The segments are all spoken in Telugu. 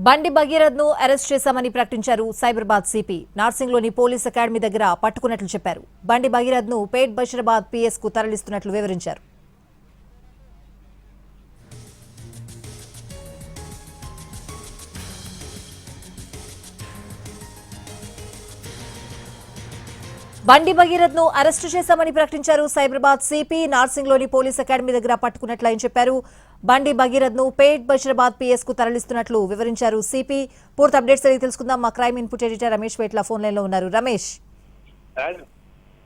బండి భగీరథ్ ను అరెస్ట్ చేశామని ప్రకటించారు సైబరాబాద్ సిపి. నార్సింగ్లోని పోలీస్ అకాడమీ దగ్గర పట్టుకున్నట్లు చెప్పారు. బండి భగీరథ్ ను పేట్ బషీరాబాద్ పిఎస్ కు తరలిస్తున్నట్లు వివరించారు. బండి భగీరథ్ ను అరెస్ట్ చేశామని ప్రకటించారు సైబరాబాద్ సిపి. నార్సింగ్లోని పోలీస్ అకాడమీ దగ్గర పట్టుకున్నట్లు ఆయన చెప్పారు. బండి భగీరథ్ ను పేట్ బషీరాబాద్ పిఎస్ కు తరలిస్తున్నట్లు వివరించారు సిపి. పూర్తి అప్డేట్స్ అడిగి తెలుసుకుందాం. మా crime input editor Ramesh వేట్ల phone line లో ఉన్నారు. రమేష్,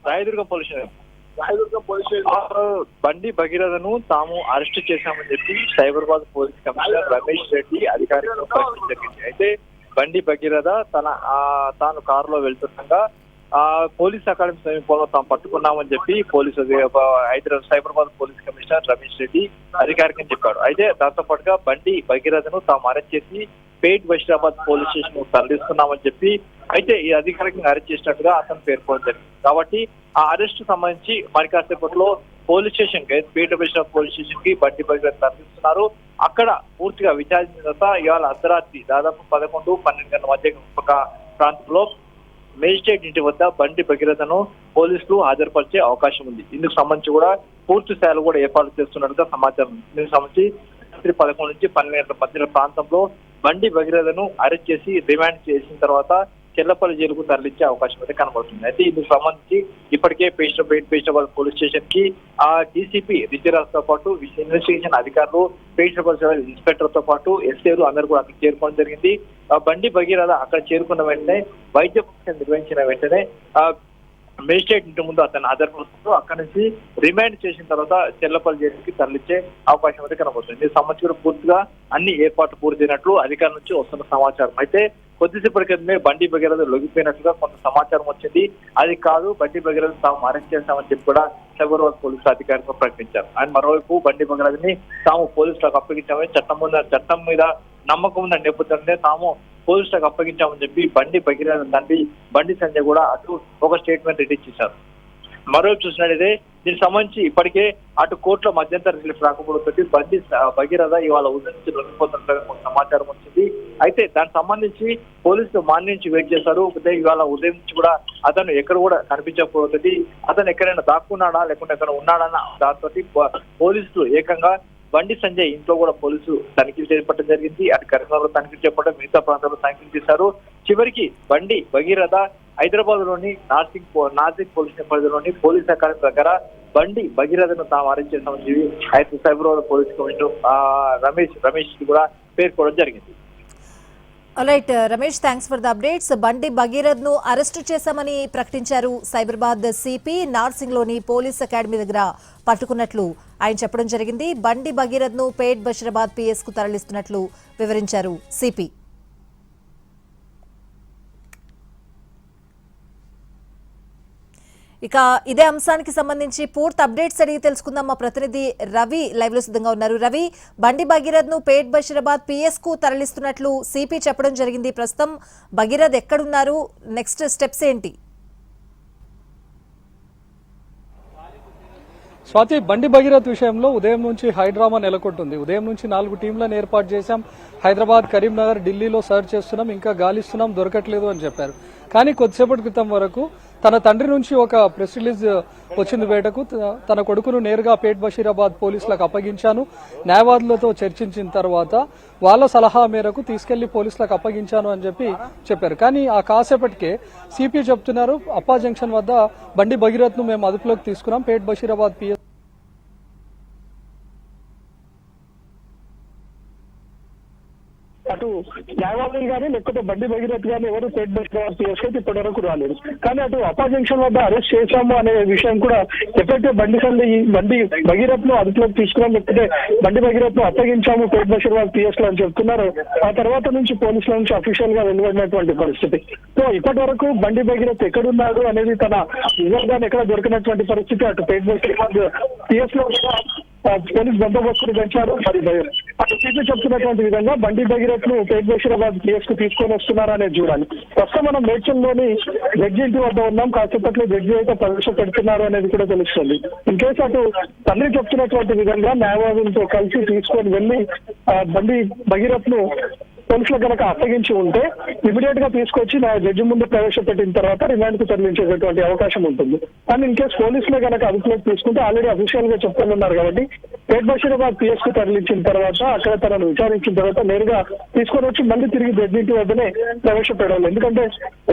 రాయదుర్గం పోలీస్ బండి భగీరథను తాము అరెస్ట్ చేశామని చెప్పి సైబరాబాద్ పోలీస్ కమిషనర్ రమేష్ రెడ్డి అధికారికంగా ప్రకటించడం జరిగింది. అయితే బండి భగీరథ తాను కారులో వెళ్తుండగా పోలీస్ అకాడమీ సమీపంలో తాము పట్టుకున్నామని చెప్పి సైబరాబాద్ పోలీస్ కమిషనర్ రమేష్ రెడ్డి అధికారికంగా చెప్పాడు. అయితే దాంతో పాటుగా బండి భగీరథను తాము అరెస్ట్ చేసి పేట్ బషీరాబాద్ పోలీస్ స్టేషన్ తరలిస్తున్నామని చెప్పి అయితే ఈ అధికారికంగా అరెస్ట్ చేసినట్టుగా అతను పేర్కొనడం జరిగింది. కాబట్టి ఆ అరెస్ట్ సంబంధించి మరి కాసేపట్లో పోలీస్ స్టేషన్ కి పేట్ బషీరాబాద్ పోలీస్ స్టేషన్ కి బండి భగీరథ్ తరలిస్తున్నారు. అక్కడ పూర్తిగా విచారించిన తర్వాత ఇవాళ అర్ధరాత్రి దాదాపు 11-12 గంటల మధ్య ఒక ప్రాంతంలో మేజిస్ట్రేట్ ఇంటి వద్ద బండి భగీరథను పోలీసులు హాజరుపరిచే అవకాశం ఉంది. ఇందుకు సంబంధించి కూడా పూర్తి స్థాయిలో కూడా ఏర్పాటు చేస్తున్నట్టుగా సమాచారం. ఇందుకు సంబంధించి రాత్రి 11-12 గంటల మధ్య ప్రాంతంలో బండి భగీరథను అరెస్ట్ చేసి రిమాండ్ చేసిన తర్వాత చెల్లపల్లి జైలుకు తరలించే అవకాశం అయితే కనబడుతుంది. అయితే ఇందుకు సంబంధించి ఇప్పటికే పేషాబాద్ పోలీస్ స్టేషన్ కి డీసీపీ రిజరాజ్ తో పాటు ఇన్వెస్టిగేషన్ అధికారులు, పేషాబాద్ ఇన్స్పెక్టర్ తో పాటు ఎస్ఐలు అందరూ కూడా అక్కడ చేరుకోవడం జరిగింది. బండి భగీరథ అక్కడ చేరుకున్న వెంటనే వైద్య పరీక్ష నిర్వహించిన వెంటనే మేజిస్ట్రేట్ ఇంటి ముందు అతను హాజరుపరుస్తూ అక్కడి నుంచి రిమాండ్ చేసిన తర్వాత చెల్లపల్లి జైలుకి తరలించే అవకాశం అయితే కనబడుతుంది. దీనికి సంబంధించి కూడా పూర్తిగా అన్ని ఏర్పాట్లు పూర్తయినట్లు అధికారుల నుంచి వస్తున్న సమాచారం. అయితే కొద్దిసేపటి క్రితమే బండి భగీరథ లొంగిపోయినట్టుగా కొంత సమాచారం వచ్చింది. అది కాదు, బండి భగీరథ తాము అరెస్ట్ చేస్తామని చెప్పి కూడా సైబరాబాద్ పోలీసులు అధికారిగా ప్రకటించారు. అండ్ మరోవైపు బండి భగీరథని తాము పోలీసులకు అప్పగించామని చట్టం మీద నమ్మకం ఉన్న నేపథ్యంలో తాము పోలీసులకు అప్పగించామని చెప్పి బండి భగీరథ తండ్రి బండి సంజయ్ కూడా అటు ఒక స్టేట్మెంట్ రిలీజ్ చేశారు. మరోవైపు చూసినట్లయితే దీనికి సంబంధించి ఇప్పటికే అటు కోర్టులో మధ్యంతర రిలీఫ్ రాకపోవడంతో బండి భగీరథ ఇవాళ ఉదయం నుంచి లొంగిపోతున్నట్టుగా సమాచారం వచ్చింది. అయితే దానికి సంబంధించి పోలీసులు మార్నింగ్ నుంచి వెయిట్ చేశారు. ఇవాళ ఉదయం నుంచి కూడా అతను ఎక్కడ కూడా కనిపించకపోతే అతను ఎక్కడైనా దాక్కున్నాడా లేకుంటే ఎక్కడ ఉన్నాడన్న దాంతో పోలీసులు ఏకంగా బండి సంజయ్ ఇంట్లో కూడా పోలీసులు తనిఖీలు చేపట్టడం జరిగింది. అటు కరీంనగర్లో తనిఖీలు చేపట్టడం, మిగతా ప్రాంతాల్లో తనిఖీలు చేశారు. చివరికి బండి భగీరథ హైదరాబాద్ లోని నాసిక్ పోలీస్ పరిధిలోని పోలీస్ అకాడమీ దగ్గర బండి భగీరథను తాము అరెస్ట్ చేస్తామని చెప్పి అయితే సైబరాబాద్ పోలీస్ కమిషనర్ రమేష్ కూడా పేర్కొనడం జరిగింది. Right Ramesh, thanks for the updates. బండి భగీరథ్ ను అరెస్ట్ చేశామని ప్రకటించారు సైబరాబాద్ సిపి. నార్సింగ్ లోని పోలీస్ అకాడమీ దగ్గర పట్టుకున్నట్లు ఆయన చెప్పడం జరిగింది. బండి భగీరథ్ ను పేట్ బషీరాబాద్ పిఎస్ కు తరలిస్తున్నట్లు వివరించారు సిపి. ఇక ఇదే అంశానికి సంబంధించి పూర్తి అప్డేట్స్ అడిగి తెలుసుకుందాం. మా ప్రతినిధి రవి లైవ్ లో సిద్ధంగా ఉన్నారు. రవి, బండి భగీరథ్ ను పేట్ బషీరాబాద్ పిఎస్ కు తరలిస్తున్నట్లు సిపి చెప్పడం జరిగింది. ప్రస్తుతం భగీరథ్ ఎక్కడున్నారు? నెక్స్ట్ స్టెప్స్ ఏంటి? స్వాతి, బండి భగీరథ్ విషయంలో ఉదయం నుంచి హైడ్రామా నెలకొంటుంది. ఉదయం నుంచి 4 టీంలను ఏర్పాటు చేశాం. హైదరాబాద్, కరీంనగర్, ఢిల్లీలో సర్చ్ చేస్తున్నాం, ఇంకా గాలిస్తున్నాం, దొరకట్లేదు అని చెప్పారు. కానీ కొద్దిసేపటి క్రితం వరకు తన తండ్రి నుంచి ఒక ప్రెస్ రిలీజ్ వచ్చింది బయటకు. తన కొడుకును నేరుగా పేట్ బషీరాబాద్ పోలీసులకు అప్పగించాను, న్యాయవాదులతో చర్చించిన తర్వాత వాళ్ళ సలహా మేరకు తీసుకెళ్లి పోలీసులకు అప్పగించాను అని చెప్పారు. కానీ ఆ కాసేపటికే సిపి చెప్తున్నారు, అప్పా జంక్షన్ వద్ద బండి భగీరథ్ ను మేము అదుపులోకి తీసుకున్నాం, పేట్ బషీరాబాద్ పిఎస్ అటు న్యాయవాదులు కానీ లేకపోతే బండి భగీరథ్ కానీ ఎవరు పేట్ బషీరాబాద్ పిఎస్ అయితే ఇప్పటి వరకు రాలేదు. కానీ అటు అప్పా జంక్షన్ వద్ద అరెస్ట్ చేశాము అనే విషయం కూడా ఎప్పుడైతే బండి భగీరథ్ ను అదుపులోకి తీసుకున్నాం, లేకపోతే బండి భగీరథ్ ను అప్పగించాము పేట్ బషీరాబాద్ పిఎస్ లో అని చెప్తున్నారు. ఆ తర్వాత నుంచి పోలీసుల నుంచి అఫీషియల్ గా వెలువడినటువంటి పరిస్థితి. సో ఇప్పటి వరకు బండి భగీరథ్ ఎక్కడున్నాడు అనేది తన నిజంగానే ఎక్కడ దొరికినటువంటి పరిస్థితి. అటు పేట్ బషీరాబాద్ పిఎస్ లో పోలీస్ బందోబస్తును పెంచారు. మరి అటు సిపి చెప్తున్నటువంటి విధంగా బండి భగీరథ్ ను పేట్ బషీరాబాద్ పిఎస్ కు తీసుకొని వస్తున్నారా అనేది చూడాలి. ప్రస్తుతం మనం మేడ్చల్లోని జడ్జి ఇంటి వద్ద ఉన్నాం. కాసేపట్లో జడ్జి అయితే ప్రవేశపెడుతున్నారు అనేది కూడా తెలుస్తుంది. ఇన్ కేసు అటు తండ్రి చెప్తున్నటువంటి విధంగా న్యాయవాదులతో కలిసి తీసుకొని వెళ్లి బండి భగీరథ్ ను పోలీసులకు కనుక అప్పగించి ఉంటే ఇమీడియట్ గా తీసుకొచ్చి నా జడ్జి ముందు ప్రవేశపెట్టిన తర్వాత రిమాండ్ కు తరలించేటటువంటి అవకాశం ఉంటుంది. కానీ ఇన్ కేసు పోలీసులే కనుక అదుపులోకి తీసుకుంటే ఆల్రెడీ అఫీషియల్ గా చెప్తున్నారు కాబట్టి పేట్ బషీరాబాద్ పిఎస్ కు తరలించిన తర్వాత అక్కడ తనను విచారించిన తర్వాత నేరుగా తీసుకొని వచ్చి మళ్ళీ తిరిగి జడ్జి వద్దనే ప్రవేశపెట్టాలి. ఎందుకంటే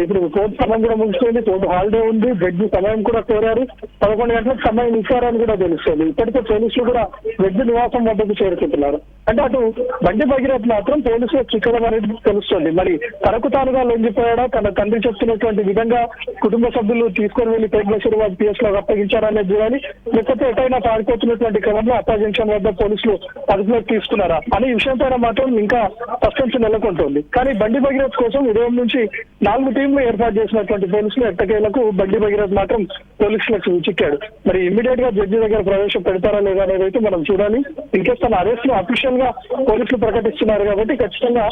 ఇప్పుడు కోర్టు సమయం కూడా ముగిస్తుంది, కోర్టు హాలిడే ఉంది, జడ్జి సమయం కూడా కోరారు, 11 గంటలకు సమయం ఇచ్చారని కూడా తెలుస్తుంది. ఇప్పటికే పోలీసులు కూడా జడ్జి నివాసం వద్దకు చేరుకుంటున్నారు. అంటే అటు బండి భగీరథ్ మాత్రం పోలీసులు చిక్కడం అనేది తెలుస్తుంది. మరి తనకు తానుగా లొంగిపోయాడా, తన తండ్రి చెప్తున్నటువంటి విధంగా కుటుంబ సభ్యులు తీసుకొని వెళ్లి పేట్ బషీరాబాద్ పిఎస్ లో అప్పగించారనేది చూడాలి. లేకపోతే ఎటైనా పారిపోతున్నటువంటి క్రమంలో అప్పా జంక్షన్ వద్ద పోలీసులు అదుపులోకి తీసుకున్నారా అనే విషయం పైన మాత్రం ఇంకా సస్పెన్స్ నెలకొంటుంది. కానీ బండి భగీరథ్ కోసం ఉదయం నుంచి 4 టీంలు ఏర్పాటు చేసినటువంటి పోలీసులు ఎట్టకేలకు బండి భగీరథ్ మాత్రం పోలీసులకు చిక్కాడు. మరి ఇమ్మీడియట్ గా జడ్జి దగ్గర ప్రవేశం పెడతారా లేదా అనేది అయితే మనం చూడాలి. ఇన్కేస్ తన అరెస్ట్ ను అఫీషియల్ గా పోలీసులు ప్రకటిస్తున్నారు కాబట్టి ఖచ్చితంగా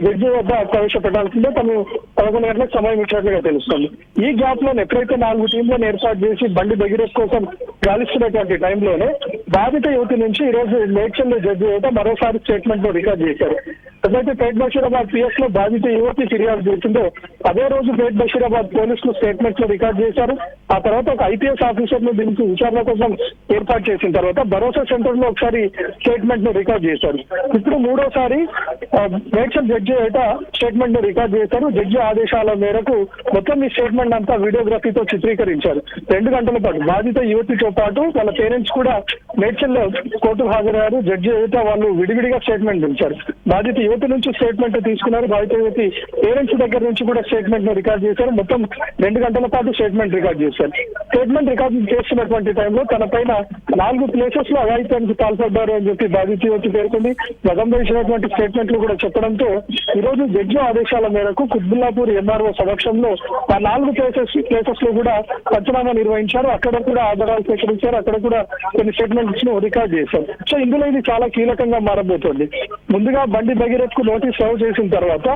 జడ్జి వద్ద ప్రవేశపెట్టాల్సిందే. తను 11 గంటలకు సమయం ఇచ్చినట్లుగా తెలుస్తుంది. ఈ గ్యాప్ లో ఎప్పుడైతే 4 టీంలను ఏర్పాటు చేసి బండి భగీరథ్ కోసం గాలిస్తున్నటువంటి టైంలోనే బాధిత యువతి నుంచి ఈ రోజు మేడ్చల్ జడ్జి అయితే మరోసారి స్టేట్మెంట్ లో రికార్డ్ చేశారు. ఏదైతే పేట్ బషీరాబాద్ పిఎస్ లో బాధిత యువతి ఫిర్యాదు చేసిందో అదే రోజు పేట్ బషీరాబాద్ పోలీసులు స్టేట్మెంట్ లో రికార్డ్ చేశారు. ఆ తర్వాత ఒక ఐపీఎస్ ఆఫీసర్ ను దీనికి విచారణ కోసం ఏర్పాటు చేసిన తర్వాత భరోసా సెంటర్ లో ఒకసారి స్టేట్మెంట్ ను రికార్డ్ చేశారు. ఇప్పుడు మూడోసారి మేడ్చల్ జడ్జి అయితే స్టేట్మెంట్ ను రికార్డ్ చేశారు. జడ్జి ఆదేశాల మేరకు మొత్తం ఈ స్టేట్మెంట్ అంతా వీడియోగ్రఫీతో చిత్రీకరించారు. 2 గంటల పాటు బాధిత యువతితో పాటు వాళ్ళ పేరెంట్స్ కూడా మేడ్చల్ కోర్టుకు హాజరయ్యారు. జడ్జి అయితే వాళ్ళు విడివిడిగా స్టేట్మెంట్ ఇచ్చారు. బాధిత యువతి నుంచి స్టేట్మెంట్ తీసుకున్నారు, బాధిత యువతి పేరెంట్స్ దగ్గర నుంచి కూడా స్టేట్మెంట్ ను రికార్డ్ చేశారు. మొత్తం 2 గంటల పాటు స్టేట్మెంట్ రికార్డ్ చేశారు. స్టేట్మెంట్ రికార్డ్ చేస్తున్నటువంటి టైంలో తన పైన 4 ప్లేసెస్ లో అఘాయిత్యానికి పాల్పడ్డారు అని చెప్పి బాధిత యువతి పేర్కొంది. గతంలో ఇచ్చినటువంటి స్టేట్మెంట్లు కూడా చెప్పడంతో ఈ రోజు జడ్జి ఆదేశాల మేరకు కుత్బుల్లాపూర్ ఎంఆర్ఓ సమక్షంలో ఆ 4 ప్లేసెస్ లో కూడా పంచనామా నిర్వహించారు. అక్కడ కూడా ఆధారాలు సేకరించారు, అక్కడ కూడా కొన్ని స్టేట్మెంట్స్ ను రికార్డ్ చేశారు. సో ఇందులో ఇది చాలా కీలకంగా మారబోతోంది. ముందుగా బండి భగీరథ్ కు నోటీస్ సర్వ్ చేసిన తర్వాత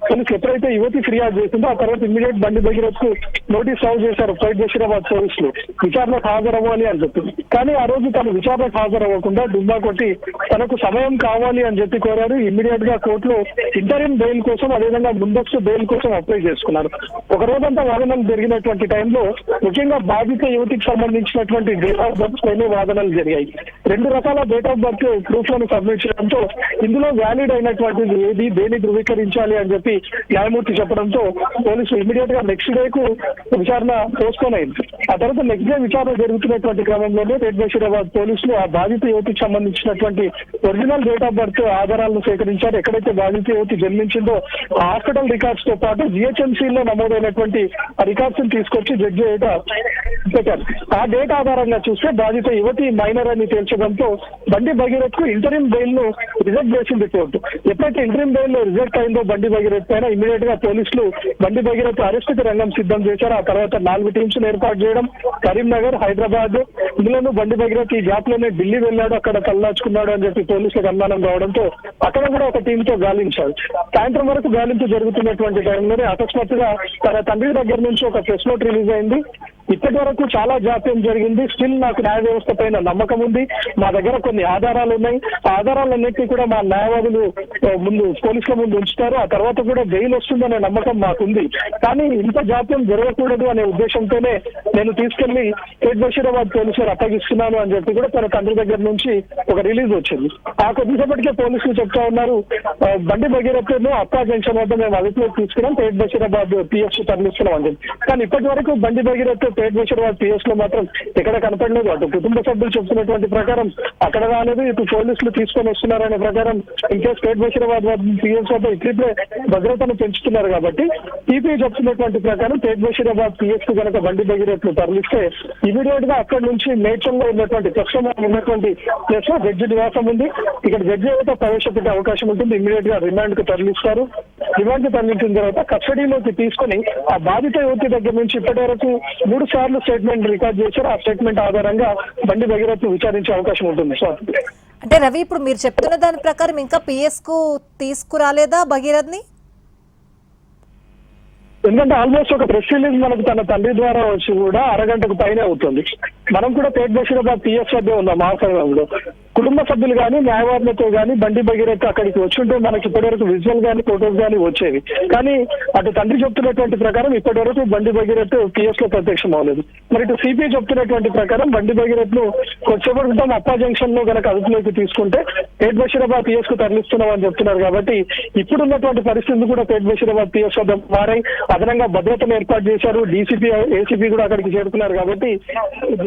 తనకు ఎప్పుడైతే యువతి ఫిర్యాదు చేసిందో ఆ తర్వాత ఇమ్మీడియట్ బండి భగీరథ్ కు నోటీస్ సర్వ్ చేశారు పేట్ బషీరాబాద్ పోలీసులు విచారణకు హాజరవ్వాలి అని చెప్పి. కానీ ఆ రోజు తను విచారణకు హాజరవ్వకుండా డుమ్మా కొట్టి తనకు సమయం కావాలి అని చెప్పి కోరారు. ఇమ్మీడియట్ గా కోర్టులో ఇంటరిమ్ బెయిల్ కోసం అదేవిధంగా ముందస్తు బెయిల్ కోసం అప్లై చేసుకున్నారు. ఒక రోజంతా వాదనలు జరిగినటువంటి టైంలో ముఖ్యంగా బాధిత యువతికి సంబంధించినటువంటి డేట్ ఆఫ్ బర్త్ పైన వాదనలు జరిగాయి. 2 రకాల డేట్ ఆఫ్ బర్త్ ప్రూఫ్ లను సబ్మిట్ చేయడంతో ఇందులో వ్యాలిడ్ అయినటువంటిది ఏది, దేని ధృవీకరించాలి అని చెప్పి న్యాయమూర్తి చెప్పడంతో పోలీసులు ఇమీడియట్ గా నెక్స్ట్ డే కు విచారణ పోస్ట్పోన్ అయింది. ఆ తర్వాత నెక్స్ట్ డే విచారణ జరుగుతున్నటువంటి క్రమంలోనే పేట్ బషీరాబాద్ పోలీసులు ఆ బాధిత యువతికి సంబంధించినటువంటి ఒరిజినల్ డేట్ ఆఫ్ బర్త్ ఆధారాలను సేకరించారు. ఎక్కడైతే బాధిత యువతి జన్మించిందో ఆ హాస్పిటల్ రికార్డ్స్ తో పాటు జిహెచ్ఎంసీ లో నమోదైనటువంటి ఆ రికార్డ్స్ ని తీసుకొచ్చి జడ్జి పెట్టారు. ఆ డేట్ ఆధారంగా చూస్తే బాధిత యువతి మైనర్ అని తేల్చడంతో బండి భగీరథ్ కు ఇంటరిమ్ బెయిల్ ను రిజెక్ట్ చేసింది కోర్టు. ఎప్పుడైతే ఇంటరిమ్ బెయిల్ లో రిజెక్ట్ అయిందో బండి భగీరథ్ పైన ఇమీడియట్ గా పోలీసులు బండి భగీరథ్ అరెస్ట్ కి రంగం సిద్ధం చేశారు. ఆ తర్వాత 4 టీమ్స్ ఏర్పాటు చేయడం, కరీంనగర్, హైదరాబాద్, ఇందులోనూ బండి భగీరథ్ ఈ గ్యాప్ లోనే ఢిల్లీ వెళ్ళాడు, అక్కడ తల్లాచుకున్నాడు అని చెప్పి పోలీసులకు అనుమానం రావడంతో అక్కడ కూడా ఒక టీమ్ తో గాలించారు. సాయంత్రం వరకు గాలింపు జరుగుతున్నటువంటి టైంలోనే అకస్మాత్తుగా తన తండ్రి దగ్గర నుంచి ఒక ప్రెస్ నోట్ రిలీజ్ అయింది. ఇప్పటి వరకు చాలా జాప్యం జరిగింది, స్టిల్ నాకు న్యాయ వ్యవస్థ పైన నమ్మకం ఉంది, మా దగ్గర కొన్ని ఆధారాలు ఉన్నాయి, ఆ ఆధారాలన్నింటినీ కూడా మా న్యాయవాదులు ముందు పోలీసుల ముందు ఉంచుతారు, ఆ తర్వాత కూడా బెయిల్ వస్తుందనే నమ్మకం మాకుంది. కానీ ఇంత జాప్యం జరగకూడదు అనే ఉద్దేశంతోనే నేను తీసుకెళ్లి పేట్ బషీరాబాద్ పోలీసులు అప్పగిస్తున్నాను అని చెప్పి కూడా తన తండ్రి దగ్గర నుంచి ఒక రిలీజ్ వచ్చింది. ఆ కొద్దిసేపటికే పోలీసులు చెప్తా ఉన్నారు బండి భగీరథ్ ను అప్పా జంక్షన్ వద్ద మేము అదుపులోకి తీసుకున్నాం, పేట్ బషీరాబాద్ పిఎస్ తరలిస్తున్నాం అని చెప్పి. కానీ ఇప్పటి వరకు బండి భగీరథ్ పేట్ బషీరాబాద్ పిఎస్ లో మాత్రం ఎక్కడ కనపడలేదు. అటు కుటుంబ సభ్యులు చెప్తున్నటువంటి ప్రకారం అక్కడ రాలేదు, ఇటు పోలీసులు తీసుకొని వస్తున్నారనే ప్రకారం ఇన్కేస్ పేట్ బషీరాబాద్ పిఎస్ వద్ద ఇట్లే భద్రతను పెంచుతున్నారు కాబట్టి టీపీ చెప్తున్నటువంటి ప్రకారం పేట్ బషీరాబాద్ పిఎస్ కు కనుక బండి భగీరథ్ ను తరలిస్తే ఇమీడియట్ గా అక్కడ నుంచి మేడ్చల్ లో ఉన్నటువంటి ప్రస్తుతం ఉన్నటువంటి ప్లేస్ లో జడ్జి నివాసం ఉంది, ఇక్కడ జడ్జి అయితే ప్రవేశపెట్టే అవకాశం ఉంటుంది. ఇమీడియట్ గా రిమాండ్ కు తరలిస్తారు. రిమాండ్ కు తరలించిన తర్వాత కస్టడీలోకి తీసుకుని ఆ బాధిత యువతి దగ్గర నుంచి ఇప్పటి వరకు 3 సార్లు స్టేట్మెంట్ రికార్డ్ చేశారు. ఆ స్టేట్మెంట్ ఆధారంగా బండి భగీరథ్ విచారించే అవకాశం ఉంటుంది. సో అంటే రవి, ఇప్పుడు మీరు చెప్తున్న దాని ప్రకారం ఇంకా పిఎస్ కు తీసుకురాలేదా భగీరథ్ ని? ఎందుకంటే ఆల్మోస్ట్ ఒక ప్రెస్ రిలీజ్ మనకు తన తండ్రి ద్వారా వచ్చి కూడా అరగంటకు పైనే అవుతుంది. మనం కూడా పేట్ బషీరాబాద్ పిఎస్ వద్ద ఉన్నాం ఆ సమయంలో. కుటుంబ సభ్యులు కానీ న్యాయవాదులతో కానీ బండి భగీరథ్ అక్కడికి వచ్చుంటే మనకి ఇప్పటివరకు విజువల్ కానీ ఫోటోస్ కానీ వచ్చేవి. కానీ అటు తండ్రి చెప్తున్నటువంటి ప్రకారం ఇప్పటివరకు బండి భగీరథ్ పిఎస్ లో ప్రత్యక్షం అవ్వలేదు. మరి ఇటు సిపి చెప్తున్నటువంటి ప్రకారం బండి భగీరథ్ ను కొద్దిసేపటి క్రితం అప్పా జంక్షన్ లో కనుక అదుపులోకి తీసుకుంటే పేట్ బషీరాబాద్ పిఎస్ కు తరలిస్తున్నాం అని చెప్తున్నారు. కాబట్టి ఇప్పుడున్నటువంటి పరిస్థితులు కూడా పేట్ బషీరాబాద్ పిఎస్ వద్ద మారాయి. అదనంగా భద్రతను ఏర్పాటు చేశారు. డీసీపీ ఏసీపీ కూడా అక్కడికి చేరుకున్నారు. కాబట్టి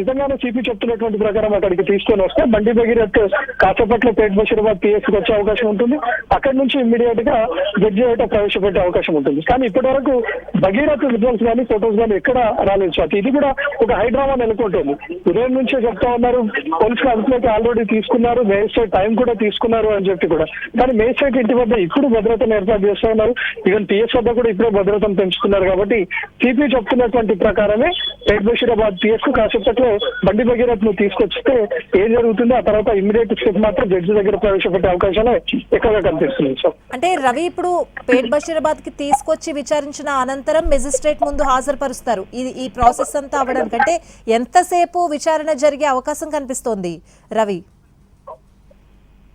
నిజంగానే సిపి చెప్తున్నటువంటి ప్రకారం అక్కడికి తీసుకొని వస్తే బండి భగీరథ్ కాసేపట్లో పేట్ బషీరాబాద్ పిఎస్ కి వచ్చే అవకాశం ఉంటుంది. అక్కడి నుంచి ఇమ్మీడియట్ గా జడ్జి ఏటో ప్రవేశపెట్టే అవకాశం ఉంటుంది. కానీ ఇప్పటి వరకు భగీరథ్ విజువల్స్ కానీ ఫోటోస్ కానీ ఎక్కడ రాలేదు స్వాతి. ఇది కూడా ఒక హైడ్రామా నెలకొంటుంది. ఉదయం నుంచే చెప్తా ఉన్నారు పోలీసులు అదుపులోకి ఆల్రెడీ తీసుకున్నారు, మేజిస్ట్రేట్ టైం కూడా తీసుకున్నారు అని చెప్పి కూడా. కానీ మేజిస్ట్రేట్ ఇంటి వద్ద ఇప్పుడు భద్రతను ఏర్పాటు చేస్తూ ఉన్నారు. ఈవెన్ పిఎస్ వద్ద కూడా ఇప్పుడే భద్రతను పెంచుతున్నారు. కాబట్టి సిపి చెప్తున్నటువంటి ప్రకారమే పేట్ బషీరాబాద్ పిఎస్ కు కాసేపట్లో బండి భగీరథ్ ను తీసుకొచ్చితే ఏం జరుగుతుందో ఆ తర్వాత ఇమ్మీడియట్ స్టెప్ మాత్రం జడ్జి దగ్గర ప్రవేశపెట్టే అవకాశాలే ఎక్కువగా కనిపిస్తుంది. సో అంటే రవి ఇప్పుడు పేట్ బషీరాబాద్ కి తీసుకొచ్చి విచారించిన అనంతరం మెజిస్ట్రేట్ ముందు హాజరుపరుస్తారు. ఈ ప్రాసెస్ అంతా అవ్వడానికి అంటే ఎంతసేపు విచారణ జరిగే అవకాశం కనిపిస్తోంది రవి?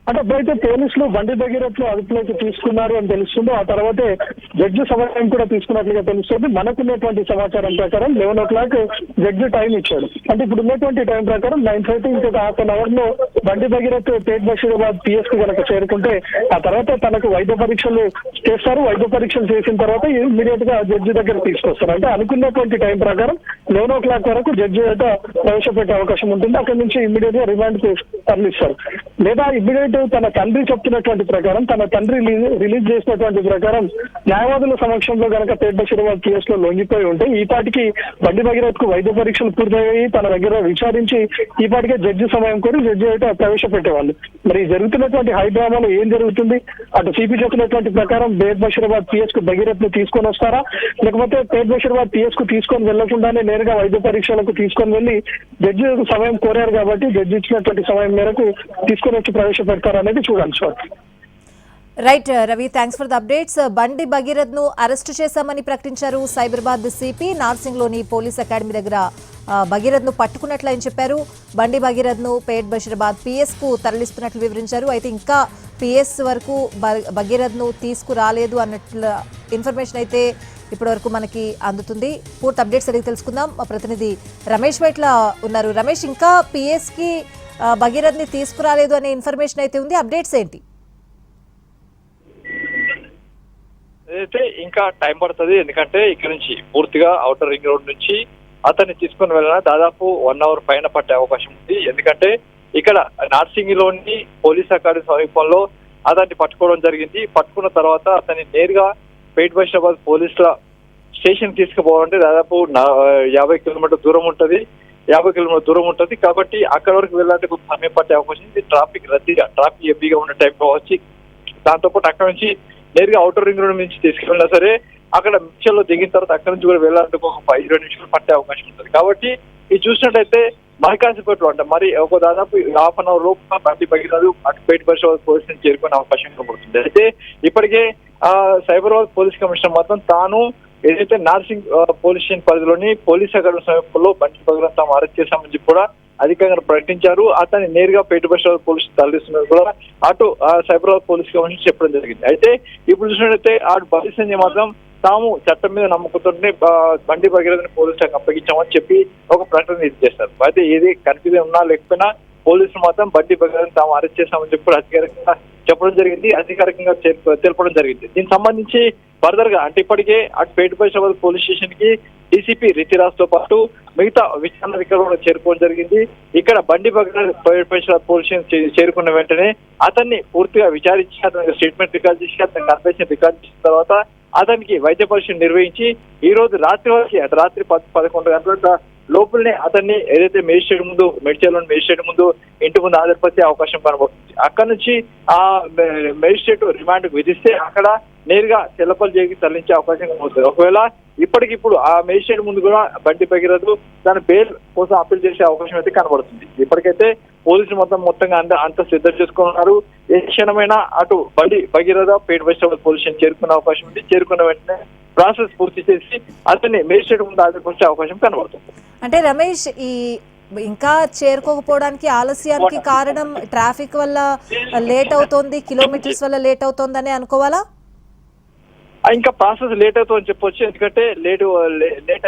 అంటే ఎప్పుడైతే పోలీసులు బండి భగీరథ్ లో అదుపులోకి తీసుకున్నారు అని తెలుస్తుందో ఆ తర్వాతే జడ్జి సమయం కూడా తీసుకున్నట్లుగా తెలుస్తుంది. మనకున్నటువంటి సమాచారం ప్రకారం 11 o'clock జడ్జి టైం ఇచ్చాడు. అంటే ఇప్పుడు ఉన్నటువంటి టైం ప్రకారం 9:30 ఇంకొక హాఫ్ అన్ అవర్ లో బండి భగీరథ్ పేట్ బషీరాబాద్ పిఎస్ కు కనుక చేరుకుంటే ఆ తర్వాత తనకు వైద్య పరీక్షలు చేస్తారు. వైద్య పరీక్షలు చేసిన తర్వాత ఇమ్మీడియట్ గా జడ్జి దగ్గర తీసుకొస్తారు. అంటే అనుకున్నటువంటి టైం ప్రకారం 11 o'clock వరకు జడ్జి అయితే ప్రవేశపెట్టే అవకాశం ఉంటుంది. అక్కడి నుంచి ఇమ్మీడియట్ గా రిమాండ్ తరలిస్తారు. లేదా ఇమ్మీడియట్ తన తండ్రి చెప్తున్నటువంటి ప్రకారం తన తండ్రి రిలీజ్ చేసినటువంటి ప్రకారం న్యాయవాదుల సమక్షంలో కనుక పేట్ బషీరాబాద్ పిఎస్ లో లొంగిపోయి ఉంటే ఈ పాటికి బండి భగీరథ్ కు వైద్య పరీక్షలు పూర్తయ్యాయి. తన దగ్గర విచారించి ఈ పాటికే జడ్జి సమయం కోరి జడ్జి అయితే ప్రవేశపెట్టేవాళ్ళు. మరి జరుగుతున్నటువంటి హైడ్రామాలో ఏం జరుగుతుంది? అటు సిపి చెప్పినటువంటి ప్రకారం పేట్ బషీరాబాద్ పిఎస్ కు భగీరథ్ ను తీసుకొని వస్తారా, లేకపోతే పేట్ బషీరాబాద్ పిఎస్ కు తీసుకొని వెళ్లకుండానే నేరుగా వైద్య పరీక్షలకు తీసుకొని వెళ్లి జడ్జి సమయం కోరారు కాబట్టి జడ్జి ఇచ్చినటువంటి సమయం మేరకు తీసుకొని వచ్చి ప్రవేశపెడతారు అనేది చూడాలి sir. Right Ravi, thanks for the updates. బండి భగీరథ్ ను అరెస్టు చేశామని ప్రకటించారు సైబరాబాద్ సిపి. నార్సింగ్ లోని పోలీస్ అకాడమీ దగ్గర భగీరథ్ ను పట్టుకున్నట్లు ఆయన చెప్పారు. బండి భగీరథ్ ను పేట్ బషీరాబాద్ పిఎస్ కు తరలిస్తున్నట్లు వివరించారు. అయితే ఇంకా పిఎస్ వరకు భగీరథ్ ను తీసుకురాలేదు అన్నట్లు ఇన్ఫర్మేషన్ అయితే ఇప్పటి వరకు మనకి అందుతుంది. పూర్తి అప్డేట్స్ అడిగి తెలుసుకుందాం. మా ప్రతినిధి రమేష్ వైట్ల ఉన్నారు. రమేష్, ఇంకా పిఎస్ కి భగీరథ్ ని తీసుకురాలేదు అనే ఇన్ఫర్మేషన్ అయితే ఉంది, అప్డేట్స్ ఏంటి? అయితే ఇంకా టైం పడుతుంది. ఎందుకంటే ఇక్కడ నుంచి పూర్తిగా ఔటర్ రింగ్ రోడ్ నుంచి అతన్ని తీసుకుని వెళ్ళిన దాదాపు 1 hour పైన పట్టే అవకాశం ఉంది. ఎందుకంటే ఇక్కడ నార్సింగ్ లోని పోలీస్ అకాడమీ సమీపంలో అతన్ని పట్టుకోవడం జరిగింది. పట్టుకున్న తర్వాత అతన్ని నేరుగా పేట్ బషీరాబాద్ పోలీసుల స్టేషన్ తీసుకుపోవాలంటే దాదాపు 50 కిలోమీటర్ దూరం ఉంటుంది. 50 కిలోమీటర్ దూరం ఉంటుంది. కాబట్టి అక్కడ వరకు వెళ్ళాలంటే కొంచెం సమయం పట్టే అవకాశం ఉంది. ట్రాఫిక్ హెవీగా ఉన్న టైం కావచ్చు. దాంతోపాటు అక్కడ నుంచి నేరుగా ఔటర్ రింగ్ రోడ్ నుంచి తీసుకెళ్ళినా సరే అక్కడ మిక్చర్లో దిగిన తర్వాత అక్కడ నుంచి కూడా వెళ్ళాలంటే ఒక 5-20 నిమిషాలు పట్టే అవకాశం ఉంటుంది. కాబట్టి ఇది చూసినట్టయితే మరికాసేపట్లో అంటే మరి ఒక దాదాపు హాఫ్ అన్ అవర్ లోపు బండి భగీరథ్ అటు పేట్ బషీరాబాద్ పోలీస్ నుంచి చేరుకునే అవకాశం కనబడుతుంది. అయితే ఇప్పటికే సైబరాబాద్ పోలీస్ కమిషనర్ మాత్రం తాను ఏదైతే నార్సింగ్ పోలీస్ స్టేషన్ పరిధిలోని పోలీస్ అకాడమీ సమీపంలో బండి భగీరథ్ తాము అరెస్ట్ చేశామని చెప్పి కూడా అధికంగా ప్రకటించారు. అతన్ని నేరుగా పేట్ బషీరాబాద్ పోలీసు తరలిస్తున్నారు కూడా అటు సైబరాబాద్ పోలీస్ కమిషన్ చెప్పడం జరిగింది. అయితే ఇప్పుడు చూసినట్టయితే అటు బండి సంజయ్ మాత్రం తాము చట్టం మీద నమ్మకంతోనే బండి భగీరథ్ని పోలీసు శాఖ అప్పగించామని చెప్పి ఒక ప్రకటన ఇది చేస్తారు. అయితే ఏది కన్ఫ్యూజన్ ఉన్నా లేకపోయినా పోలీసులు మాత్రం బండి భగీరథ్ని తాము అరెస్ట్ చేశామని చెప్పి అధికారికంగా చెప్పడం జరిగింది, అధికారికంగా తెలపడం జరిగింది. దీనికి సంబంధించి ఫర్దర్ గా అంటే ఇప్పటికే అటు పేట్ బషీరాబాద్ పోలీస్ స్టేషన్ కి డీసీపీ రితిరాజ్ తో పాటు మిగతా విచారణ కూడా చేరుకోవడం జరిగింది. ఇక్కడ బండి భగీరథ్ పేట్ బషీరాబాద్ పోలీస్ స్టేషన్ చేరుకున్న వెంటనే అతన్ని పూర్తిగా విచారించి అతనికి స్టేట్మెంట్ రికార్డ్ చేసి అతనికి కన్ఫెషన్ రికార్డ్ చేసిన తర్వాత అతనికి వైద్య పరీక్ష నిర్వహించి ఈ రోజు రాత్రి వరకు అటు రాత్రి 10-11 గంటల లోపలనే అతన్ని ఏదైతే మేజిస్ట్రేట్ ముందు మెడ్చల్లోని మేజిస్ట్రేట్ ముందు ఇంటి ముందు హాజరుపరిచే అవకాశం కనబడుతుంది. అక్కడ నుంచి ఆ మేజిస్ట్రేట్ రిమాండ్ విధిస్తే అక్కడ నేరుగా చెల్లపల్లి జైలుకి తరలించే అవకాశం కనబడుతుంది. ఒకవేళ ఇప్పటికిప్పుడు ఆ మేజిస్ట్రేట్ ముందు కూడా బండి భగీరథ్ తన బెయిల్ కోసం అప్పీల్ చేసే అవకాశం అయితే కనబడుతుంది. ఇప్పటికైతే పోలీసులు మొత్తంగా అంత సిద్ధం చేసుకున్నారు. ఏ క్షణమైనా అటు బండి భగీరథ్ పేట్ బషీరాబాద్ పోలీస్ స్టేషన్ చేరుకునే అవకాశం ఉంది. చేరుకున్న వెంటనే ప్రాసెస్ పూర్తి చేసి అతన్ని మేజిస్ట్రేట్ ముందు హాజరుపరిచే అవకాశం కనబడుతుంది. అంటే రమేష్, ఈ ఇంకా చేరుకోకపోవడానికి ఆలస్యానికి కారణం ట్రాఫిక్ వల్ల లేట్ అవుతోంది, కిలోమీటర్స్ వల్ల లేట్ అవుతోందని అనుకోవాలా? ఇంకా ప్రాసెస్ లేట్ అవుతుందని చెప్పొచ్చు, ఎందుకంటే లేట్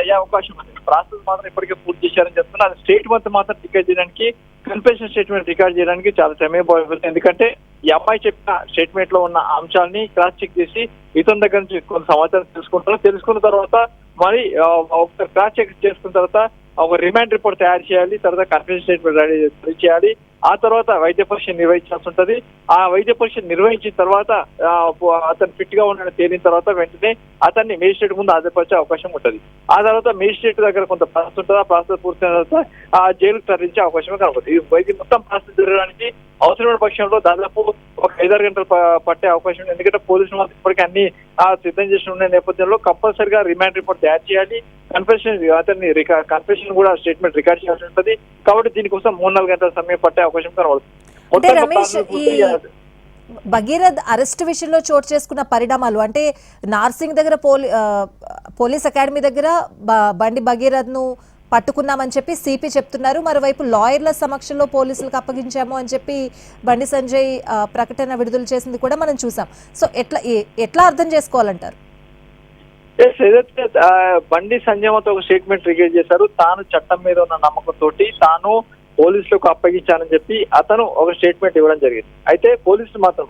అయ్యే అవకాశం ఉంది. ప్రాసెస్ మాత్రం ఇప్పటికే పూర్తి చేశారని చెప్తున్నారు. అది స్టేట్మెంట్ మాత్రం రికార్డ్ చేయడానికి, కన్ఫెషన్ స్టేట్మెంట్ రికార్డ్ చేయడానికి చాలా సమయం పడుతుంది. ఎందుకంటే ఈ అమ్మాయి చెప్పిన స్టేట్మెంట్ లో ఉన్న అంశాలని క్రాస్ చెక్ చేసి ఇతని దగ్గర నుంచి కొంత సమాచారం తెలుసుకున్న తర్వాత మరి ఒక క్రాస్ చెక్ చేసుకున్న తర్వాత ఒక రిమాండ్ రిపోర్ట్ తయారు చేయాలి, తర్వాత కన్ఫెషన్ స్టేట్మెంట్ రెడీ చేయాలి. ఆ తర్వాత వైద్య పరీక్ష నిర్వహించాల్సి ఉంటుంది. ఆ వైద్య పరీక్ష నిర్వహించిన తర్వాత అతను ఫిట్ గా ఉన్నాడని తేలిన తర్వాత వెంటనే అతన్ని మేజిస్ట్రేట్ ముందు హాజరుపరిచే అవకాశం ఉంటుంది. ఆ తర్వాత మేజిస్ట్రేట్ దగ్గర కొంత ప్రాసెస్ ఉంటుంది. ఆ ప్రాసెస్ పూర్తయిన తర్వాత ఆ జైలుకు తరలించే అవకాశమే కనబడుతుంది. ఇది మొత్తం ప్రాసెస్ జరగడానికి అవసరమైన పక్షంలో దాదాపు ఒక 5-6 గంటలు పట్టే అవకాశం ఉంది. ఎందుకంటే పోలీసులు మాత్రం ఇప్పటికీ అన్ని సిద్ధం చేసి ఉన్న నేపథ్యంలో కంపల్సరిగా రిమాండ్ రిపోర్ట్ తయారు చేయాలి, అతన్ని కన్ఫెషన్ కూడా స్టేట్మెంట్ రికార్డ్ చేయాల్సి ఉంటుంది. కాబట్టి దీనికోసం 3-4 గంటల సమయం పట్టే అవకాశం కనబడుతుంది. అంటే రమేష్, ఈ భగీరథ్ అరెస్ట్ విషయంలో చోటు చేసుకున్న పరిణామాలు అంటే నార్సింగ్ దగ్గర పోలీస్ అకాడమీ దగ్గర బండి భగీరథ్ ను పట్టుకున్నామని చెప్పి సిపి చెప్తున్నారు. మరోవైపు లాయర్ల సమక్షంలో పోలీసులకు అప్పగించాము అని చెప్పి బండి సంజయ్ ప్రకటన విడుదల చేసింది కూడా మనం చూసాం. సో ఎట్లా అర్థం చేసుకోవాలంటారు? ఏదైతే బండి సంజయ్తో ఒక స్టేట్మెంట్ రిలీజ్ చేశారు. తాను చట్టం మీద ఉన్న నమ్మకంతో తాను పోలీసులకు అప్పగించానని చెప్పి అతను ఒక స్టేట్మెంట్ ఇవ్వడం జరిగింది. అయితే పోలీసులు మాత్రం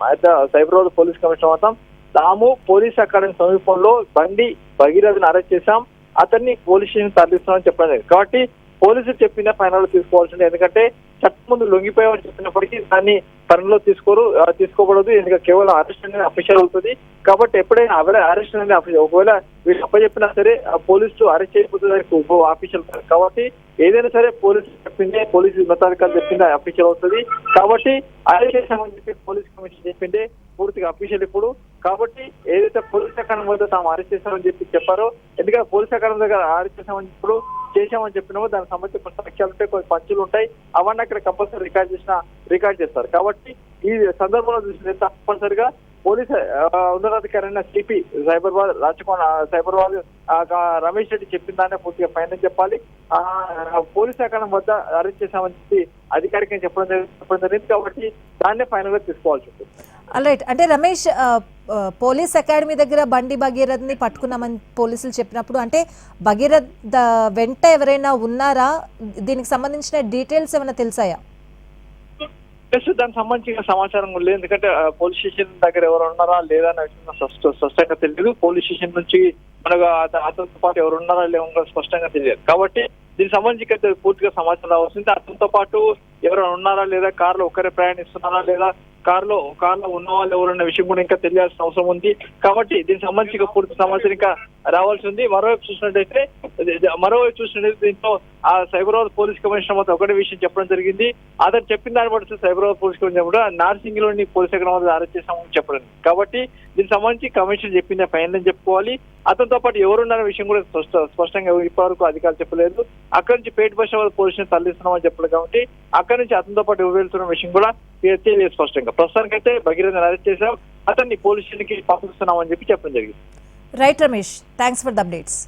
సైబరాబాద్ పోలీస్ కమిషనర్ మాత్రం తాము పోలీస్ అకాడమీ సమీపంలో బండి భగీరథను అరెస్ట్ చేశాం, అతన్ని పోలీస్ స్టేషన్ తరలిస్తున్నామని చెప్పడం జరిగింది. కాబట్టి పోలీసులు చెప్పిన ఫైనల్ తీసుకోవాల్సింది. ఎందుకంటే చట్టం ముందు లొంగిపోయేవారు చెప్పినప్పటికీ దాన్ని పరిణలో తీసుకోబడదు. ఎందుకంటే కేవలం అరెస్ట్ అనేది అఫీషియల్ అవుతుంది. కాబట్టి ఎప్పుడైనా అరెస్ట్ అనేది ఒకవేళ వీళ్ళు అప్పచెప్పినా సరే పోలీసులు అరెస్ట్ చేయకపోతే అఫీషియల్. కాబట్టి ఏదైనా సరే పోలీసు ఉన్నతాధికారులు చెప్పింది అఫీషియల్ అవుతుంది. కాబట్టి అరెస్ట్ చేశామని చెప్పి పోలీస్ కమిషన్ చెప్పిందే పూర్తిగా అఫీషియల్ ఇప్పుడు. కాబట్టి ఏదైతే పోలీస్ అకాడమీ వద్ద తాము అరెస్ట్ చేశామని చెప్పారో, ఎందుకంటే పోలీస్ అకాడమీ దగ్గర అరెస్ట్ చేశామని చెప్పినామో దానికి సంబంధించి కొన్ని సాక్ష్యాలు ఉంటాయి, కొన్ని పంచులు ఉంటాయి. అవన్నీ అక్కడ కంపల్సరీ రికార్డ్ చేస్తారు. కాబట్టి ఈ సందర్భంలో చూసిన తప్పనిసరిగా పోలీస్ ఉన్నతాధికారైన సిపి సైబరాబాద్ రమేష్ రెడ్డి చెప్పిన దాన్ని పూర్తిగా ఫైనల్ చెప్పాలి. పోలీస్ అకాడమీ వద్ద అరెస్ట్ చేశామని చెప్పి అధికారికంగా చెప్పడం జరిగింది. కాబట్టి దాన్నే ఫైనల్ గా తీసుకోవాల్సి ఉంటుంది. రైట్. అంటే రమేష్, పోలీస్ అకాడమీ దగ్గర బండి భగీరథ్ ని పట్టుకున్నామని పోలీసులు చెప్పినప్పుడు అంటే భగీరథ్ వెంట ఎవరైనా ఉన్నారా? దీనికి సంబంధించిన డీటెయిల్స్ ఏమైనా తెలిసాయా? దానికి సంబంధించిన సమాచారం లేదు. ఎందుకంటే పోలీస్ స్టేషన్ దగ్గర ఎవరు ఉన్నారా లేదా అనే విషయం స్పష్టంగా తెలియదు. పోలీస్ స్టేషన్ నుంచి మనకు అతనితో పాటు ఎవరు ఉన్నారా లేవో స్పష్టంగా తెలియదు. కాబట్టి దీనికి సంబంధించి పూర్తిగా సమాచారం రావాల్సింది. అతనితో పాటు ఎవరైనా ఉన్నారా లేదా, కారులో ఒకరే ప్రయాణిస్తున్నారా లేదా, కారులో ఉన్న వాళ్ళు ఎవరన్న విషయం కూడా ఇంకా తెలియాల్సిన అవసరం ఉంది. కాబట్టి దీనికి సంబంధించి పూర్తి సమాచారం ఇంకా రావాల్సి ఉంది. మరోవైపు చూసినట్టయితే దీంట్లో ఆ సైబరాబాద్ పోలీస్ కమిషనర్ మొత్తం ఒకటే విషయం చెప్పడం జరిగింది. అతను చెప్పిన దాన్ని బట్టి సైబరాబాద్ పోలీస్ కమిషనర్ కూడా నార్సింగ్ లోని పోలీస్ అకాడమీ అరెస్ట్ చేశామని చెప్పడం. కాబట్టి దీనికి సంబంధించి కమిషనర్ చెప్పింది ఫైనల్ అని చెప్పుకోవాలి. అతనితో పాటు ఎవరున్నారన్న విషయం కూడా స్పష్టంగా ఇప్పటివరకు అధికారులు చెప్పలేదు. అక్కడి నుంచి పేట బషాబాద్ పోలీస్ స్టేషన్ తరలిస్తున్నామని చెప్పలేదు. కాబట్టి అక్కడి నుంచి అతనితో పాటు ఎవరు వెళ్తున్న విషయం కూడా తెలియదు స్పష్టంగా. ప్రస్తుతానికైతే భగీరథ్ అరెస్ట్ చేశాం, అతన్ని పోలీస్ స్టేషన్ కి పంపిస్తున్నామని చెప్పి చెప్పడం జరిగింది. Right Ramesh, thanks for the updates.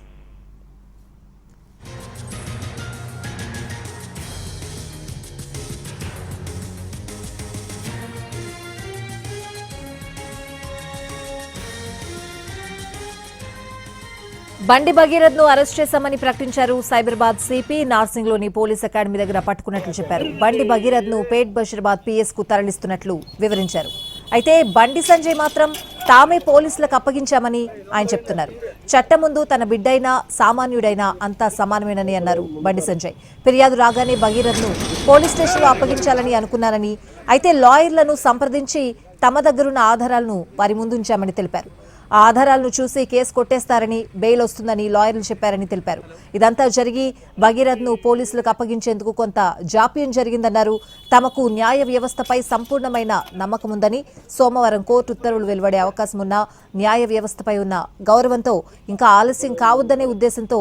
బండి భగీరథ్ ను అరెస్ట్ చేశామని ప్రకటించారు సైబరాబాద్ సిపి. నార్సింగ్ లోని పోలీస్ అకాడమీ దగ్గర పట్టుకున్నట్లు చెప్పారు. బండి భగీరథ్ ను పేట్ బషీరాబాద్ పిఎస్ కు తరలిస్తున్నట్లు వివరించారు. అయితే బండి సంజయ్ మాత్రం తామే పోలీసులకు అప్పగించామని ఆయన చెప్తున్నారు. చట్టం ముందు తన బిడ్డైనా సామాన్యుడైనా అంతా సమానమేనని అన్నారు బండి సంజయ్. ఫిర్యాదు రాగానే భగీరథ్ ను పోలీస్ స్టేషన్ లో అప్పగించాలని అనుకున్నారని, అయితే లాయర్లను సంప్రదించి తమ దగ్గరున్న ఆధారాలను వారి ముందుంచామని తెలిపారు. ఆ ఆధారాలను చూసి కేసు కొట్టేస్తారని, బెయిల్ వస్తుందని లాయర్లు చెప్పారని తెలిపారు. ఇదంతా జరిగి భగీరథ్ ను పోలీసులకు అప్పగించేందుకు కొంత జాప్యం జరిగిందన్నారు. తమకు న్యాయ వ్యవస్థపై సంపూర్ణమైన నమ్మకం ఉందని, సోమవారం కోర్టు ఉత్తర్వులు వెలువడే అవకాశం ఉన్న న్యాయ వ్యవస్థపై ఉన్న గౌరవంతో ఇంకా ఆలస్యం కావద్దనే ఉద్దేశంతో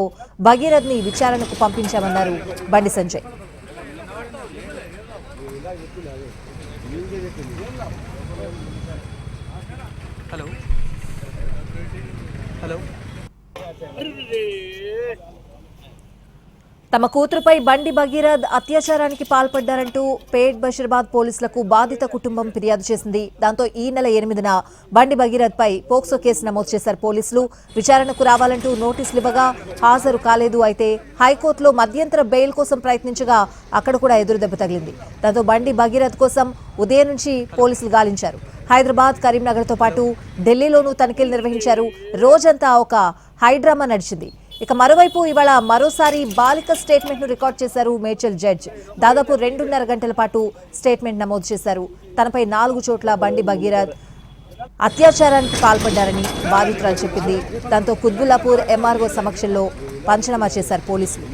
భగీరథ్ ని విచారణకు పంపించామన్నారు బండి సంజయ్. హలో తమ కూతురుపై బండి భగీరథ్ అత్యాచారానికి పాల్పడ్డారంటూ పేట్ బషీరాబాద్ పోలీసులకు బాధిత కుటుంబం ఫిర్యాదు చేసింది. దాంతో ఈ నెల 8న బండి భగీరథ్ పై పోక్సో కేసు నమోదు చేశారు పోలీసులు. విచారణకు రావాలంటూ నోటీసులు ఇవ్వగా హాజరు కాలేదు. అయితే హైకోర్టులో మధ్యంతర బెయిల్ కోసం ప్రయత్నించగా అక్కడ కూడా ఎదురుదెబ్బ తగిలింది. దాంతో బండి భగీరథ్ కోసం ఉదయం నుంచి పోలీసులు గాలించారు. హైదరాబాద్, కరీంనగర్తో పాటు ఢిల్లీలోనూ తనిఖీలు నిర్వహించారు. రోజంతా ఒక హైడ్రామా నడిచింది. ఇక మరోవైపు ఇవాళ మరోసారి బాలిక స్టేట్మెంట్ ను రికార్డ్ చేశారు మేడ్చల్ జడ్జ్. దాదాపు 2.5 గంటల పాటు స్టేట్మెంట్ నమోదు చేశారు. తనపై 4 చోట్ల బండి భగీరథ్ అత్యాచారానికి పాల్పడ్డారని బాధితురాలు చెప్పింది. దాంతో కుత్బుల్లాపూర్ ఎంఆర్ఓ సమక్షంలో పంచనామా చేశారు పోలీసులు.